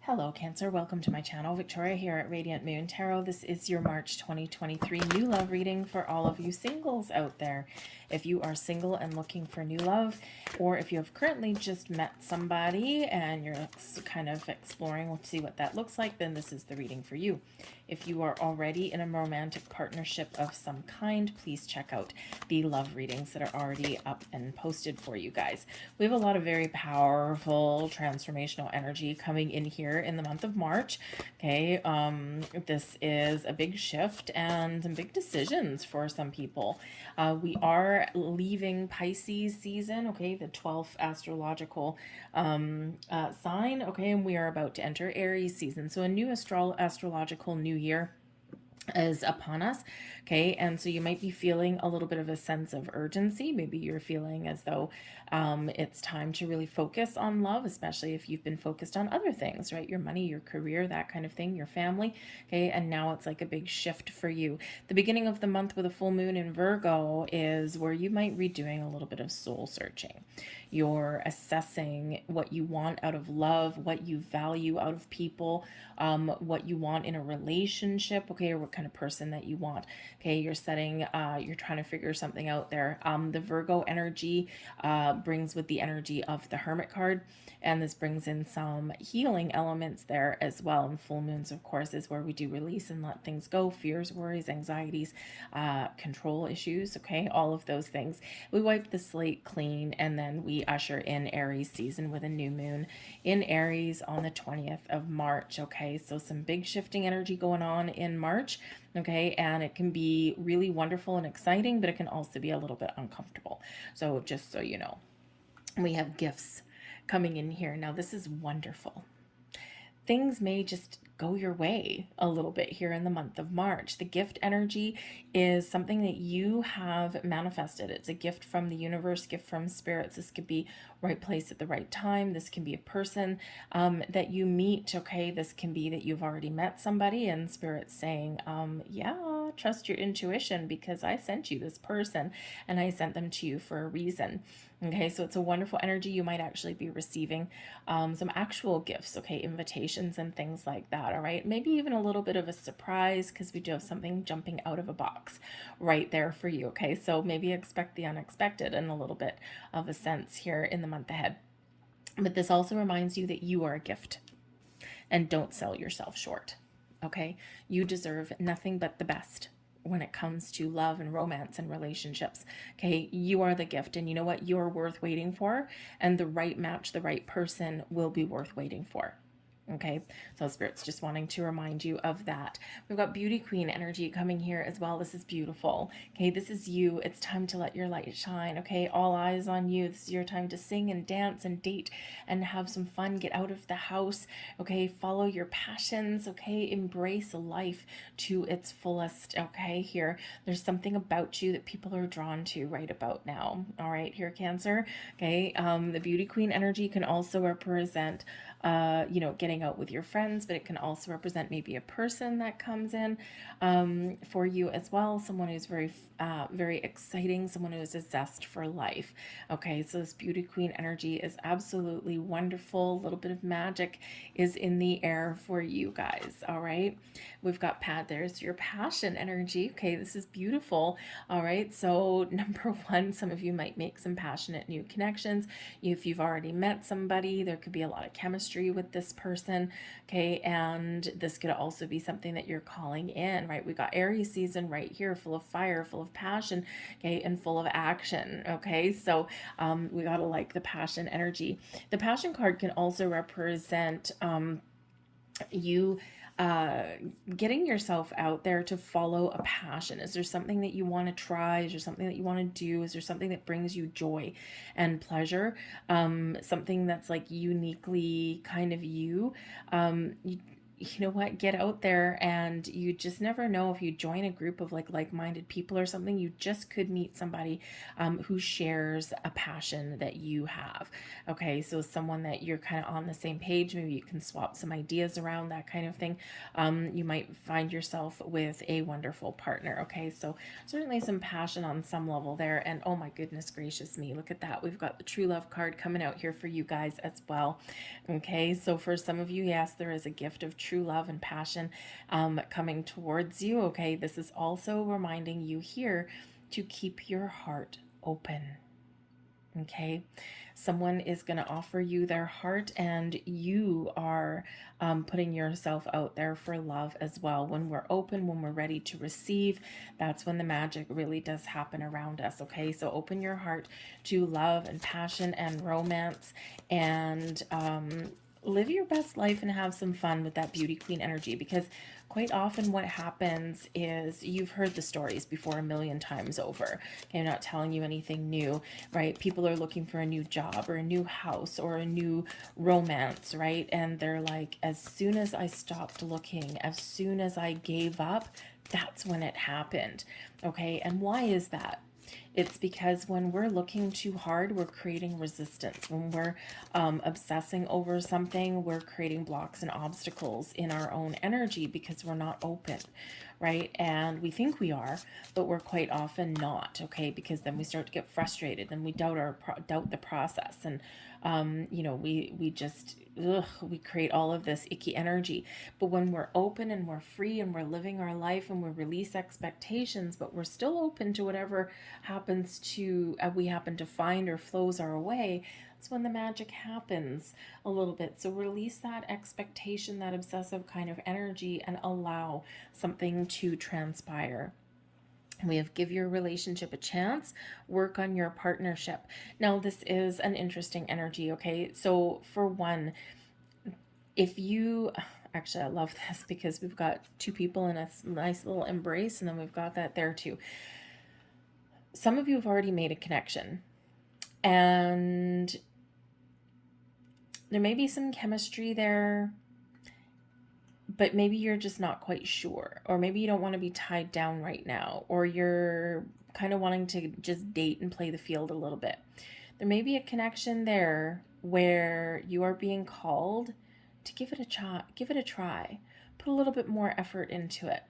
Hello Cancer, welcome to my channel. Victoria here at Radiant Moon Tarot. This is your March 2023 new love reading for all of you singles out there. If you are single and looking for new love, or if you have currently just met somebody and you're kind of exploring to see what that looks like, then this is the reading for you. If you are already in a romantic partnership of some kind, please check out the love readings that are already up and posted for you guys. We have a lot of very powerful transformational energy coming in here in the month of March. Okay, this is a big shift and some big decisions for some people. We are leaving Pisces season, okay, the 12th astrological sign, okay, and we are about to enter Aries season. So a new astrological new year is upon us. Okay, and so you might be feeling a little bit of a sense of urgency. Maybe you're feeling as though it's time to really focus on love, especially if you've been focused on other things, right? Your money, your career, that kind of thing, your family. Okay, and now it's like a big shift for you. The beginning of the month with a full moon in Virgo is where you might be doing a little bit of soul searching. You're assessing what you want out of love, what you value out of people, what you want in a relationship, okay, or what kind of person that you want. Okay, you're setting, you're trying to figure something out there. The Virgo energy brings with the energy of the Hermit card, and this brings in some healing elements there as well. And full moons, of course, is where we do release and let things go, fears, worries, anxieties, control issues, okay, all of those things. We wipe the slate clean, and then we usher in Aries season with a new moon in Aries on the 20th of March, okay? So some big shifting energy going on in March, okay? And it can be really wonderful and exciting, but it can also be a little bit uncomfortable. So just so you know, we have gifts coming in here. Now, this is wonderful. Things may just go your way a little bit here in the month of March. The gift energy is something that you have manifested. It's a gift from the universe, gift from spirits. This could be right place at the right time. This can be a person that you meet, okay? This can be that you've already met somebody and spirit's saying, yeah, trust your intuition because I sent you this person and I sent them to you for a reason. Okay, so it's a wonderful energy. You might actually be receiving some actual gifts, okay, invitations and things like that, all right? Maybe even a little bit of a surprise because we do have something jumping out of a box right there for you, okay? So maybe expect the unexpected in a little bit of a sense here in the month ahead. But this also reminds you that you are a gift and don't sell yourself short, okay? You deserve nothing but the best when it comes to love and romance and relationships. Okay, you are the gift, and you know what? You're worth waiting for, and the right match, the right person will be worth waiting for. Okay, so Spirit's just wanting to remind you of that. We've got Beauty Queen energy coming here as well. This is beautiful. Okay, this is you. It's time to let your light shine. Okay, all eyes on you. This is your time to sing and dance and date and have some fun. Get out of the house. Okay, follow your passions. Okay, embrace life to its fullest. Okay, here, there's something about you that people are drawn to right about now. All right, here, Cancer. Okay, the Beauty Queen energy can also represent you know, getting out with your friends, but it can also represent maybe a person that comes in for you as well. Someone who's very exciting, someone who has a zest for life. Okay, so this Beauty Queen energy is absolutely wonderful. A little bit of magic is in the air for you guys. All right, we've got there's your passion energy. Okay, this is beautiful. All right, so number one, some of you might make some passionate new connections. If you've already met somebody, there could be a lot of chemistry with this person, okay, and this could also be something that you're calling in, right? We got Aries season right here, full of fire, full of passion, okay, and full of action, okay, so we gotta like the passion energy. The passion card can also represent you getting yourself out there to follow a passion. Is there something that you want to try? Is there something that you want to do? Is there something that brings you joy and pleasure? Something that's like uniquely kind of you. you know what, get out there, and you just never know, if you join a group of like-minded people or something, you just could meet somebody who shares a passion that you have. Okay, so someone that you're kind of on the same page, maybe you can swap some ideas around, that kind of thing. You might find yourself with a wonderful partner. Okay, so certainly some passion on some level there. And oh my goodness gracious me, look at that, we've got the true love card coming out here for you guys as well. Okay, so for some of you, yes, there is a gift of true love and passion coming towards you. Okay, this is also reminding you here to keep your heart open. Okay, someone is going to offer you their heart, and you are putting yourself out there for love as well. When we're open, when we're ready to receive, that's when the magic really does happen around us. Okay, so open your heart to love and passion and romance, and live your best life and have some fun with that beauty queen energy, because quite often what happens is, you've heard the stories before a million times over. Okay, I'm not telling you anything new, right? People are looking for a new job or a new house or a new romance, right? And they're like, as soon as I stopped looking, as soon as I gave up, that's when it happened. Okay, and why is that? It's because when we're looking too hard, we're creating resistance. When we're obsessing over something, we're creating blocks and obstacles in our own energy because we're not open, right? And we think we are, but we're quite often not, okay? Because then we start to get frustrated and we doubt the process, and you know, we just we create all of this icky energy. But when we're open and we're free and we're living our life and we release expectations, but we're still open to whatever happens to we happen to find or flows our way, that's when the magic happens a little bit. So release that expectation, that obsessive kind of energy, and allow something to transpire. We have give your relationship a chance, work on your partnership. Now, this is an interesting energy, okay? So for one, if you, actually, I love this because we've got two people in a nice little embrace, and then we've got that there too. Some of you have already made a connection, and there may be some chemistry there, but maybe you're just not quite sure, or maybe you don't want to be tied down right now, or you're kind of wanting to just date and play the field a little bit. There may be a connection there where you are being called to give it a try, put a little bit more effort into it.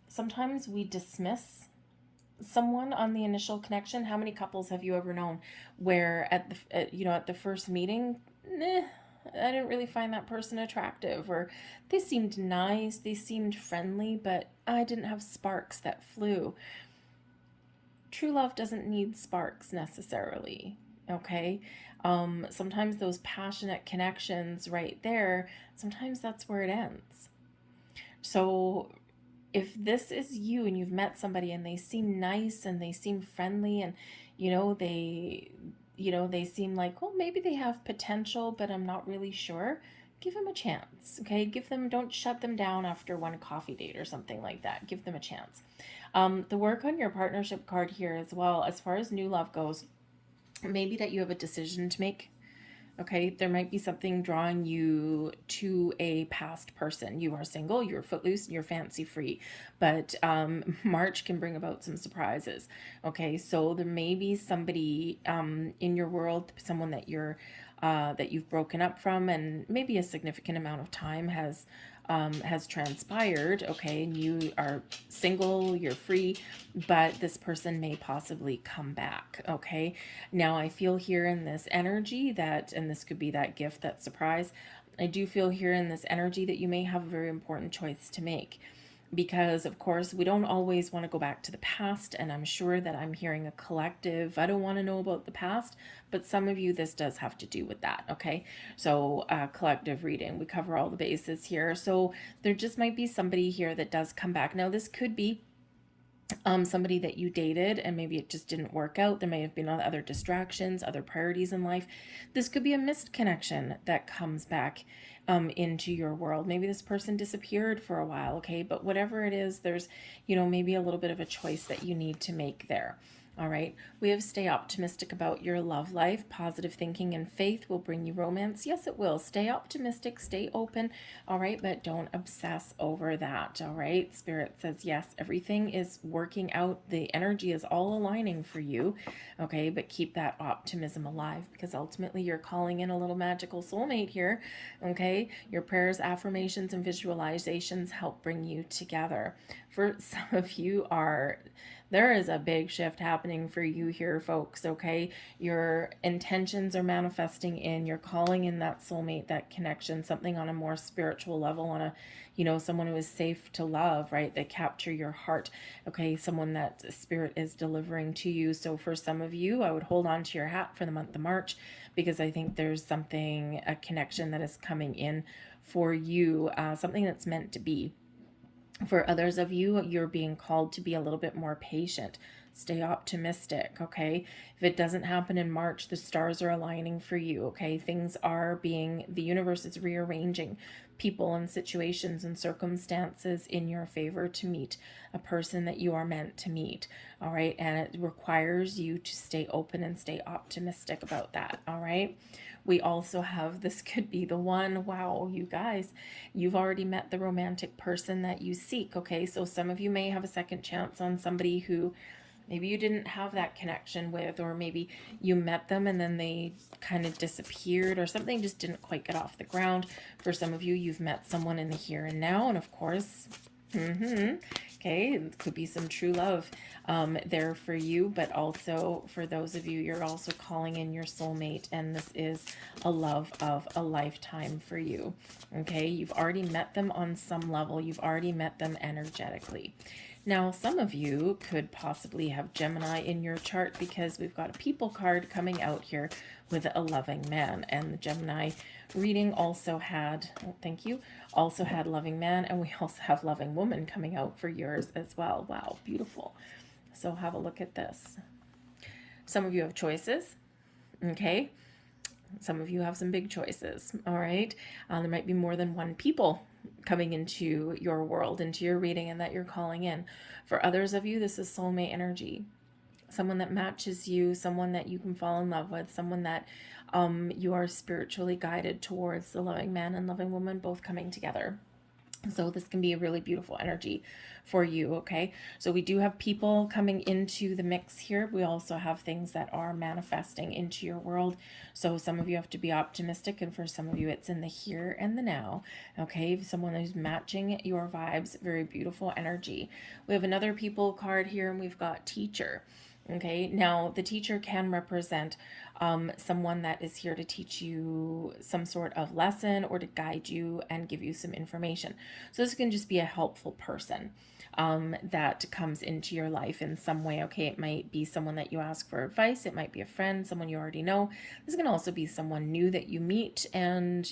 Sometimes we dismiss someone on the initial connection. How many couples have you ever known where at the first meeting, I didn't really find that person attractive, or they seemed nice, they seemed friendly, but I didn't have sparks that flew. True love doesn't need sparks necessarily, okay? Sometimes those passionate connections right there, sometimes that's where it ends. So if this is you and you've met somebody and they seem nice and they seem friendly, and they seem like, well, maybe they have potential, but I'm not really sure, give them a chance, okay? Don't shut them down after one coffee date or something like that. Give them a chance. The work on your partnership card here as well, as far as new love goes, maybe that you have a decision to make. Okay, there might be something drawing you to a past person. You are single, you're footloose, you're fancy free, but March can bring about some surprises. Okay, so there may be somebody in your world, someone that you've broken up from, and maybe a significant amount of time has transpired, okay, and you are single, you're free, but this person may possibly come back, okay? Now, I feel here in this energy that, and this could be that gift, that surprise, I do feel here in this energy that you may have a very important choice to make. Because, of course, we don't always want to go back to the past, and I'm sure that I'm hearing a collective, I don't want to know about the past, but some of you, this does have to do with that, okay? So, collective reading, we cover all the bases here. So, there just might be somebody here that does come back. Now, this could be somebody that you dated and maybe it just didn't work out. There may have been other distractions, other priorities in life. This could be a missed connection that comes back into your world. Maybe this person disappeared for a while, okay? But whatever it is, there's, maybe a little bit of a choice that you need to make there. All right. We have stay optimistic about your love life. Positive thinking and faith will bring you romance. Yes, it will. Stay optimistic, stay open. All right. But don't obsess over that. All right. Spirit says, yes, everything is working out. The energy is all aligning for you. Okay. But keep that optimism alive, because ultimately you're calling in a little magical soulmate here. Okay. Your prayers, affirmations, and visualizations help bring you together. For some of you, there is a big shift happening for you here, folks, okay? Your intentions are manifesting in, you're calling in that soulmate, that connection, something on a more spiritual level, on a, someone who is safe to love, right? They capture your heart, okay? Someone that spirit is delivering to you. So for some of you, I would hold on to your hat for the month of March, because I think there's something, a connection that is coming in for you, something that's meant to be. For others of you, you're being called to be a little bit more patient. Stay optimistic, okay? If it doesn't happen in March, the stars are aligning for you, okay? The universe is rearranging people and situations and circumstances in your favor to meet a person that you are meant to meet, all right? And it requires you to stay open and stay optimistic about that, all right? We also have, this could be the one. Wow, you guys, you've already met the romantic person that you seek, okay? So some of you may have a second chance on somebody who maybe you didn't have that connection with, or maybe you met them and then they kind of disappeared, or something just didn't quite get off the ground. For some of you, you've met someone in the here and now, and of course, okay, it could be some true love there for you, but also for those of you, you're also calling in your soulmate, and this is a love of a lifetime for you. Okay, you've already met them on some level, you've already met them energetically. Now, some of you could possibly have Gemini in your chart, because we've got a people card coming out here with a loving man, and the Gemini reading also had, also had loving man, and we also have loving woman coming out for yours as well. Wow, beautiful. So have a look at this. Some of you have choices, okay? Some of you have some big choices, all right? There might be more than one people coming into your world, into your reading, and that you're calling in. For others of you, this is soulmate energy. Someone that matches you, someone that you can fall in love with, someone that you are spiritually guided towards, the loving man and loving woman both coming together. So this can be a really beautiful energy for you, okay? So we do have people coming into the mix here. We also have things that are manifesting into your world. So some of you have to be optimistic, and for some of you, it's in the here and the now, okay? Someone who's matching your vibes, very beautiful energy. We have another people card here, and we've got teacher. Okay, now the teacher can represent someone that is here to teach you some sort of lesson, or to guide you and give you some information. So this can just be a helpful person that comes into your life in some way. Okay, it might be someone that you ask for advice. It might be a friend, someone you already know. This can also be someone new that you meet, and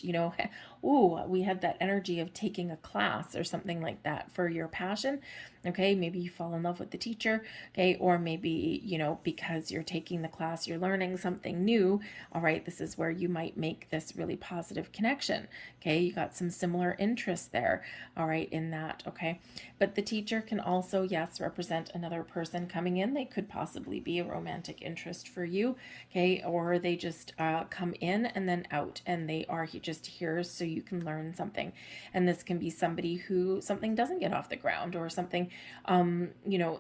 ooh, we had that energy of taking a class or something like that for your passion. Okay, maybe you fall in love with the teacher, okay, or maybe, because you're taking the class, you're learning something new. All right, this is where you might make this really positive connection. Okay, you got some similar interests there, all right, in that, okay. But the teacher can also, yes, represent another person coming in. They could possibly be a romantic interest for you, okay, or they just come in and then out, and they are just here so you can learn something. And this can be somebody who something doesn't get off the ground, or something,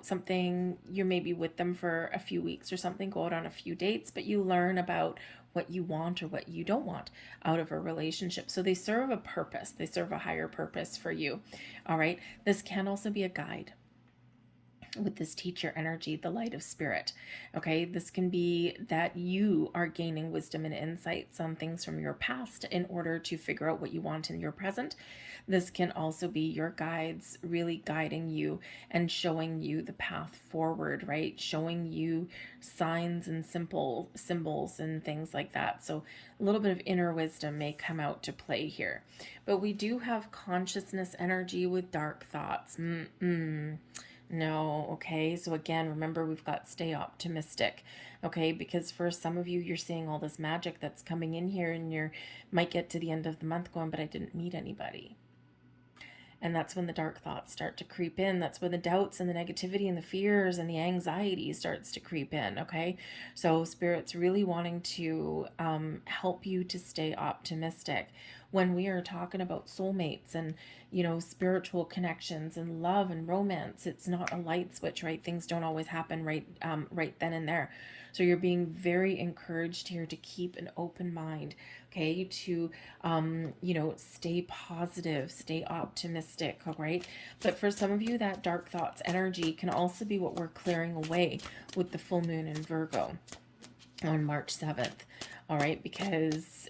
something, you're maybe with them for a few weeks or something, go out on a few dates, but you learn about what you want or what you don't want out of a relationship. So they serve a purpose. They serve a higher purpose for you. All right. This can also be a guide with this teacher energy, the light of spirit. Okay, this can be that you are gaining wisdom and insights on things from your past in order to figure out what you want in your present. This can also be your guides really guiding you and showing you the path forward, right? Showing you signs and simple symbols and things like that. So a little bit of inner wisdom may come out to play here. But we do have consciousness energy with dark thoughts. No, okay, so again, remember, we've got stay optimistic, okay, because for some of you, you're seeing all this magic that's coming in here, and you might get to the end of the month going, but I didn't meet anybody. And that's when the dark thoughts start to creep in. That's when the doubts and the negativity and the fears and the anxiety starts to creep in. Okay. So Spirit's really wanting to help you to stay optimistic. When we are talking about soulmates and, spiritual connections and love and romance, it's not a light switch, right? Things don't always happen right then and there. So you're being very encouraged here to keep an open mind, okay? To, stay positive, stay optimistic, all right? But for some of you, that dark thoughts energy can also be what we're clearing away with the full moon in Virgo on March 7th. All right, because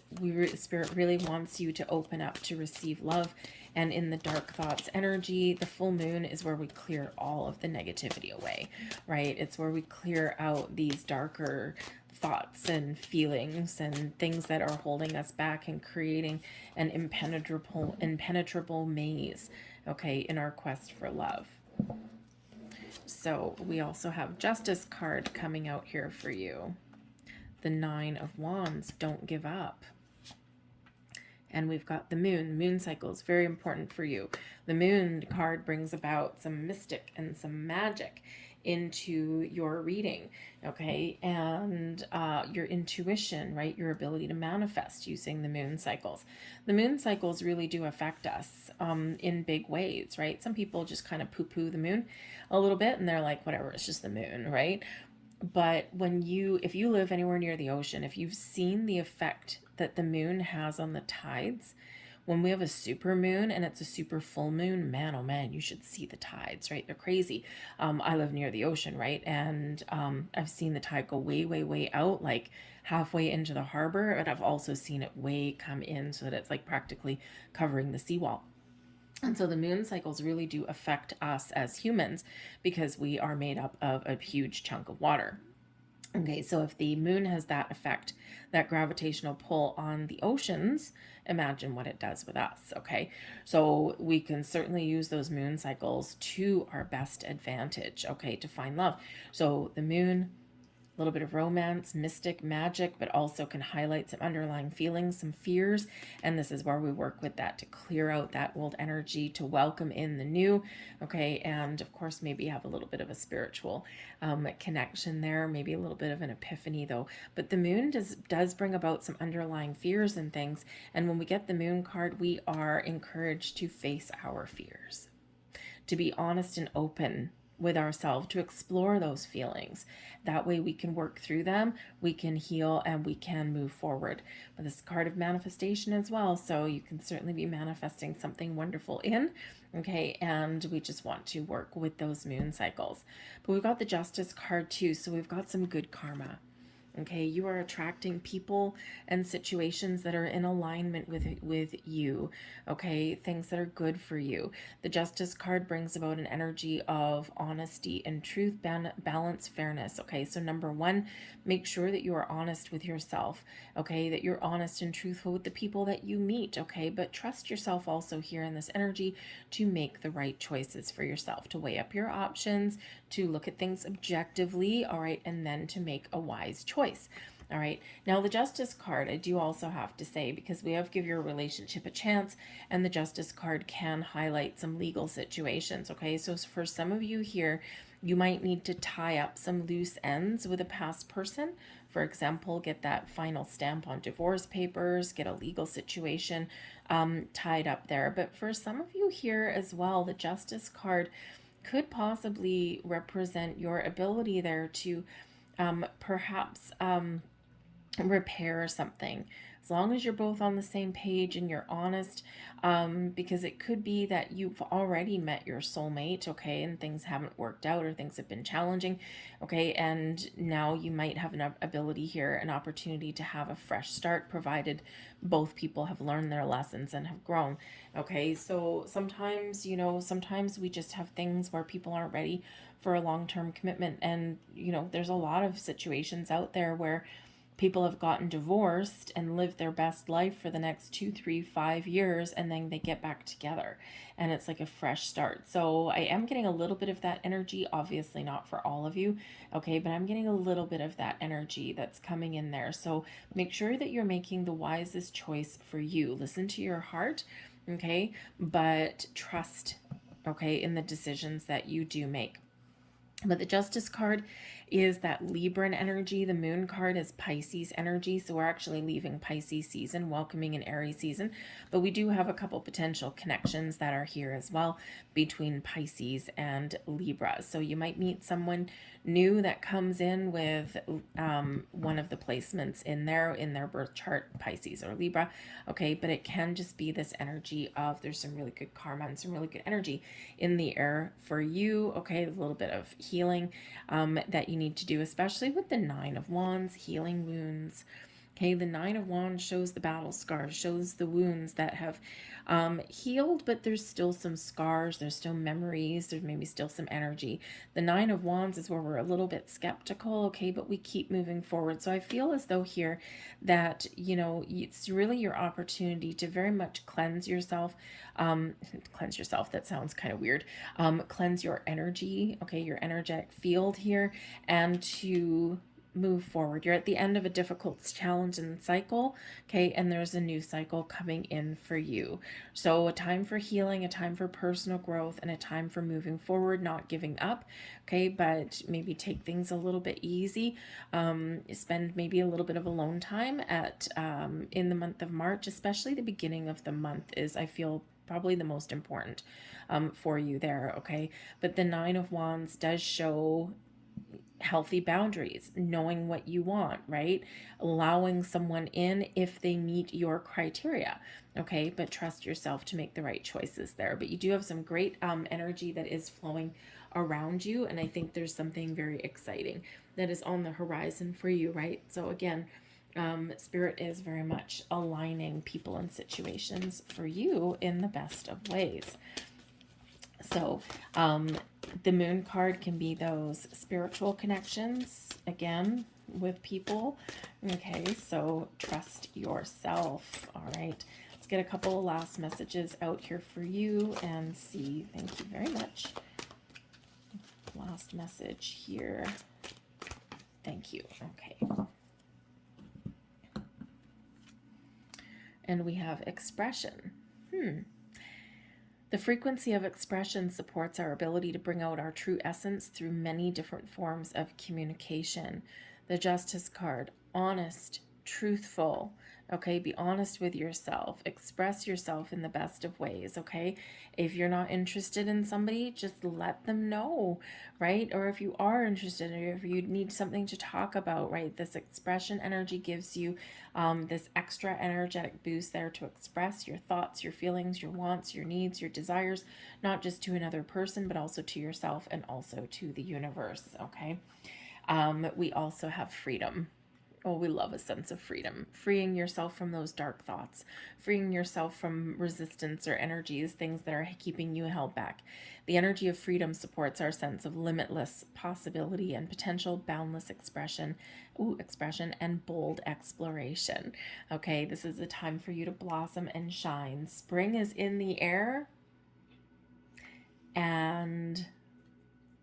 Spirit really wants you to open up to receive love. And in the dark thoughts energy, the full moon is where we clear all of the negativity away, right? It's where we clear out these darker thoughts and feelings and things that are holding us back and creating an impenetrable maze, okay, in our quest for love. So we also have Justice card coming out here for you. The 9 of Wands, don't give up. And we've got the moon cycle is very important for you. The moon card brings about some mystic and some magic into your reading, okay? And your intuition, right? Your ability to manifest using the moon cycles. The moon cycles really do affect us in big ways, right? Some people just kind of poo-poo the moon a little bit and they're like, whatever, it's just the moon, right? But if you live anywhere near the ocean, if you've seen the effect that the moon has on the tides, when we have a super moon and it's a super full moon, man, oh man, you should see the tides, right? They're crazy. I live near the ocean, right? And I've seen the tide go way, way, way out, like halfway into the harbor, but I've also seen it way come in so that it's like practically covering the seawall. And so the moon cycles really do affect us as humans because we are made up of a huge chunk of water. Okay, so if the moon has that effect, that gravitational pull on the oceans, imagine what it does with us, okay? So we can certainly use those moon cycles to our best advantage, okay, to find love. So the moon, a little bit of romance, mystic, magic, but also can highlight some underlying feelings, some fears. And this is where we work with that to clear out that old energy, to welcome in the new, okay? And of course, maybe have a little bit of a spiritual connection there, maybe a little bit of an epiphany though. But the moon does bring about some underlying fears and things. And when we get the moon card, we are encouraged to face our fears, to be honest and open with ourselves, to explore those feelings. That way we can work through them, we can heal, and we can move forward. But this card of manifestation as well, so you can certainly be manifesting something wonderful in, okay? And we just want to work with those moon cycles. But we've got the Justice card too, so we've got some good karma. Okay, you are attracting people and situations that are in alignment with you, okay, things that are good for you. The Justice card brings about an energy of honesty and truth, balance, fairness, okay? So number one, make sure that you are honest with yourself, okay, that you're honest and truthful with the people that you meet, okay? But trust yourself also here in this energy to make the right choices for yourself, to weigh up your options, to look at things objectively, all right, and then to make a wise choice. All right, now the Justice card, I do also have to say, because we have give your relationship a chance, and the Justice card can highlight some legal situations, okay? So for some of you here, you might need to tie up some loose ends with a past person. For example, get that final stamp on divorce papers, get a legal situation tied up there. But for some of you here as well, the Justice card could possibly represent your ability there to perhaps repair something, as long as you're both on the same page and you're honest, because it could be that you've already met your soulmate, okay, and things haven't worked out or things have been challenging, okay, and now you might have an ability here, an opportunity to have a fresh start, provided both people have learned their lessons and have grown, okay? So sometimes, sometimes we just have things where people aren't ready for a long-term commitment, and there's a lot of situations out there where people have gotten divorced and lived their best life for the next 2, 3, 5 years, and then they get back together and it's like a fresh start. So I am getting a little bit of that energy, obviously not for all of you, okay, but I'm getting a little bit of that energy that's coming in there. So make sure that you're making the wisest choice for you. Listen to your heart, okay? But trust, okay, in the decisions that you do make. But the Justice card is that Libran energy. The Moon card is Pisces energy. So we're actually leaving Pisces season, welcoming an Aries season. But we do have a couple potential connections that are here as well between Pisces and Libra. So you might meet someone new that comes in with one of the placements in their birth chart, Pisces or Libra. Okay, but it can just be this energy of there's some really good karma and some really good energy in the air for you. Okay, a little bit of healing that you need to do, especially with the Nine of Wands, healing wounds. Okay, the Nine of Wands shows the battle scars, shows the wounds that have healed, but there's still some scars, there's still memories, there's maybe still some energy. The Nine of Wands is where we're a little bit skeptical, okay, but we keep moving forward. So I feel as though here that, you know, it's really your opportunity to very much cleanse yourself. Cleanse yourself, that sounds kind of weird. Cleanse your energy, okay, your energetic field here, and to move forward. You're at the end of a difficult challenge and cycle, okay, and there's a new cycle coming in for you. So a time for healing, a time for personal growth, and a time for moving forward, not giving up, okay, but maybe take things a little bit easy. Spend maybe a little bit of alone time at in the month of March, especially the beginning of the month is, I feel, probably the most important for you there, okay? But the Nine of Wands does show healthy boundaries, knowing what you want, right? Allowing someone in if they meet your criteria, okay? But trust yourself to make the right choices there. But you do have some great energy that is flowing around you, and I think there's something very exciting that is on the horizon for you, right? So again, Spirit is very much aligning people and situations for you in the best of ways. So the Moon card can be those spiritual connections, again, with people. Okay, so trust yourself. All right, let's get a couple of last messages out here for you and see. Thank you very much. Last message here. Thank you. Okay. And we have expression. The frequency of expression supports our ability to bring out our true essence through many different forms of communication. The Justice card, honest, truthful, okay? Be honest with yourself. Express yourself in the best of ways, okay? If you're not interested in somebody, just let them know, right? Or if you are interested, or if you need something to talk about, right? This expression energy gives you this extra energetic boost there to express your thoughts, your feelings, your wants, your needs, your desires, not just to another person, but also to yourself and also to the universe, okay? We also have freedom. Oh, we love a sense of freedom. Freeing yourself from those dark thoughts, freeing yourself from resistance or energies, things that are keeping you held back. The energy of freedom supports our sense of limitless possibility and potential, boundless expression, and bold exploration. Okay, this is a time for you to blossom and shine. Spring is in the air, and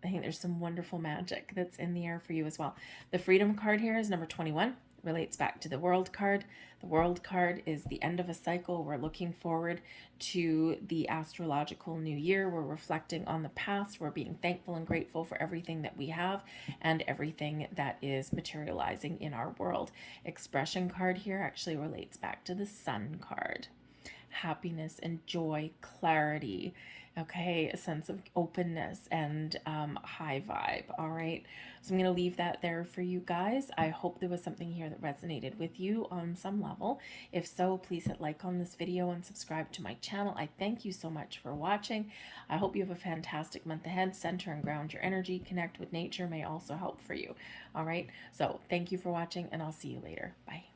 I think there's some wonderful magic that's in the air for you as well. The Freedom card here is number 21, relates back to the World card. The World card is the end of a cycle. We're looking forward to the astrological new year. We're reflecting on the past. We're being thankful and grateful for everything that we have and everything that is materializing in our world. Expression card here actually relates back to the Sun card. Happiness and joy, clarity, okay, a sense of openness and high vibe. All right, so I'm going to leave that there for you guys. I hope there was something here that resonated with you on some level. If so, please hit like on this video and subscribe to my channel. I thank you so much for watching. I hope you have a fantastic month ahead. Center and ground your energy. Connect with nature may also help for you. All right, so thank you for watching, and I'll see you later. Bye.